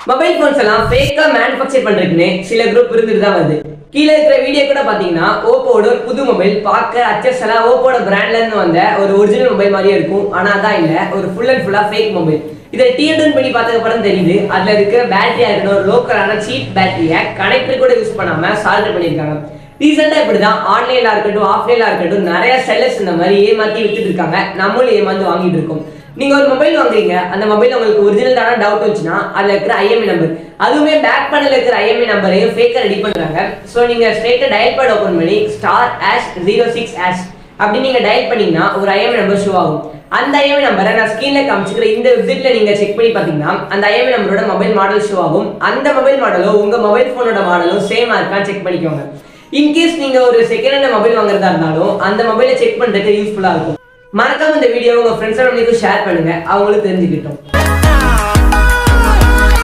Mobile phones எல்லாம் ஃபேக்கா manufacture பண்றதுக்குன்னு சில group இருந்துட்டு தான் வருது. கீழே இருக்கிற வீடியோ கூட பாத்தீங்கன்னா ஓப்போட ஒரு புது மொபைல் பார்க்க அச்சஸ் எல்லாம் ஓப்போட பிராண்ட்ல இருந்து வந்த ஒரு ஒரிஜினல் மொபைல் மாதிரியே இருக்கும். ஆனா அதான் இல்ல, ஒரு ஃபுல் அண்ட் ஃபுல்லா ஃபேக் மொபைல். இதை டிஎன் பண்ணி பார்த்ததுக்கு அப்புறம் தெரியுது அதுல இருக்கிற பேட்டரியா இருக்கணும் ஒரு லோக்கலான சீப் பேட்டரியை கனெக்டர் கூட யூஸ் பண்ணாம சால்டர் பண்ணியிருக்காங்க. ரீசெண்டா இப்படிதான் ஆன்லைன்ல இருக்கட்டும் ஆஃப்லைன்ல இருக்கட்டும் நிறைய செல்லர்ஸ் இந்த மாதிரி ஏமாத்தி வித்துட்டு இருக்காங்க. நம்மளும் ஏமாந்து வாங்கிட்டு இருக்கோம். நீங்க ஒரு மொபைல் வாங்குறீங்க, அந்த மொபைல் உங்களுக்கு ஒரிஜினல் தான டவுட் வந்துச்சுன்னா அதுல இருக்கிற ஐஎம்ஐ நம்பர், அதுவுமே பேக் பேனல்ல இருக்கிற ஐஎம்ஐ நம்பரையும் ஃபேக்கா ரெடி பண்றாங்க. சோ நீங்க ஸ்ட்ரைட்டா டயல் பேட் ஓபன் பண்ணி *#06# அப்படி நீங்க டயல் பண்ணீங்கன்னா ஒரு ஐஎம்ஐ நம்பர் ஷோ ஆகும். அந்த ஐஎம்ஐ நம்பரை நான் ஸ்கிரீன்ல காமிச்சிக்கிற இந்த வெப்சைட்ல நீங்க செக் பண்ணி பாத்தீங்கன்னா அந்த ஐஎம்ஐ நம்பரோட மொபைல் மாடல் ஷோ ஆகும். அந்த மொபைல் மாடலும் உங்க மொபைல் போனோட மாடலும் சேமா இருக்கான்னு செக் பண்ணிக்கோங்க. இன்கேஸ் நீங்க ஒரு செகண்ட் ஹேண்ட் மொபைல் வாங்குறதா இருந்தாலும் அந்த மொபைலை செக் பண்றதுக்கு யூஸ்ஃபுல்லா இருக்கும். மறக்காம இந்த வீடியோ உங்க ஃப்ரெண்ட்ஸோட ஷேர் பண்ணுங்க, அவங்களுக்கு தெரிஞ்சுக்கிட்டோம்.